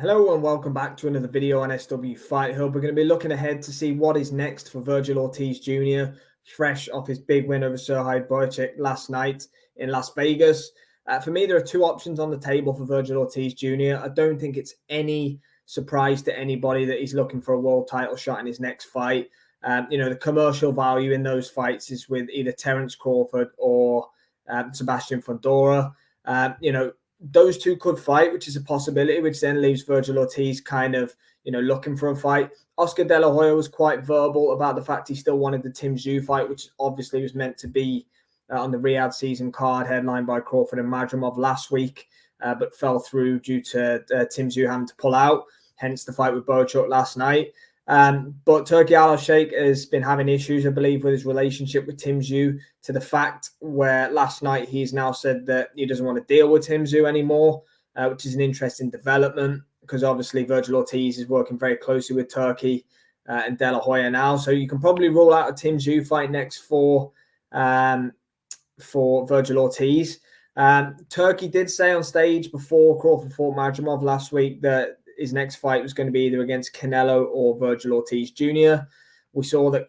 Hello and welcome back to another video on SW Fight Hub. We're going to be looking ahead to see what is next for Vergil Ortiz Jr., fresh off his big win over Serhii Bohachuk last night in Las Vegas. For me, there are two options on the table for Vergil Ortiz Jr. I don't think it's any surprise to anybody that he's looking for a world title shot in his next fight. The commercial value in those fights is with either Terence Crawford or Sebastian Fundora. Those two could fight, which is a possibility, which then leaves Vergil Ortiz kind of, looking for a fight. Oscar De La Hoya was quite verbal about the fact he still wanted the Tim Tszyu fight, which obviously was meant to be on the Riyadh season card, headlined by Crawford and Madrimov last week, but fell through due to Tim Tszyu having to pull out, hence the fight with Bohachuk last night. But Turki Al-Sheikh has been having issues, I believe, with his relationship with Tim Tszyu, to the fact where last night he's now said that he doesn't want to deal with Tim Tszyu anymore, which is an interesting development because obviously Vergil Ortiz is working very closely with Turki and De La Hoya now. So you can probably rule out a Tim Tszyu fight next for Vergil Ortiz. Turki did say on stage before Crawford fought Madrimov last week that his next fight was going to be either against Canelo or Vergil Ortiz Jr. We saw that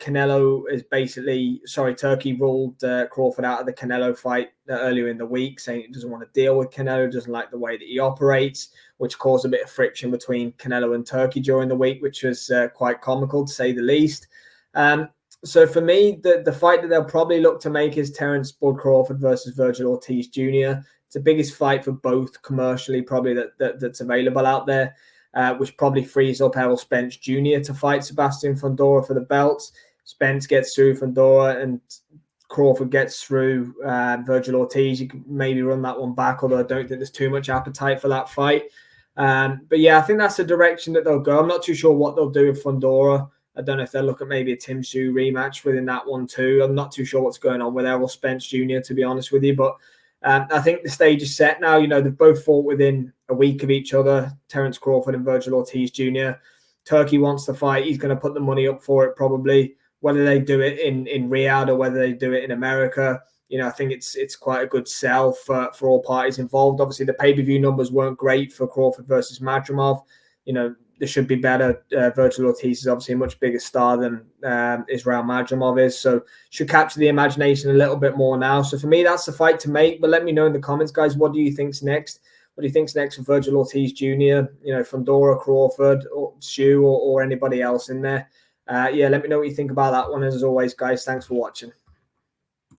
Turki ruled Crawford out of the Canelo fight earlier in the week, saying he doesn't want to deal with Canelo, doesn't like the way that he operates, which caused a bit of friction between Canelo and Turki during the week, which was quite comical to say the least. So for me, the fight that they'll probably look to make is Terence Bud Crawford versus Vergil Ortiz Jr. It's the biggest fight for both commercially, probably that's available out there. Which probably frees up Errol Spence Jr. to fight Sebastian Fundora for the belts. Spence gets through Fundora and Crawford gets through Vergil Ortiz. You can maybe run that one back, although I don't think there's too much appetite for that fight. But yeah, I think that's the direction that they'll go. I'm not too sure what they'll do with Fundora. I don't know if they'll look at maybe a Tim Tszyu rematch within that one too. I'm not too sure what's going on with Errol Spence Jr., to be honest with you. But I think the stage is set now. They've both fought within a week of each other, Terence Crawford and Vergil Ortiz Jr. Turki wants the fight. He's going to put the money up for it probably. Whether they do it in Riyadh or whether they do it in America, I think it's quite a good sell for all parties involved. Obviously, the pay-per-view numbers weren't great for Crawford versus Madrimov. There should be better. Vergil Ortiz is obviously a much bigger star than Israel Madrimov is, so should capture the imagination a little bit more now. So for me, that's the fight to make. But let me know in the comments, guys, what do you think's next? What do you think's next for Vergil Ortiz Jr.? Fundora, Crawford, or Tszyu, or anybody else in there? Let me know what you think about that one. As always, guys, thanks for watching.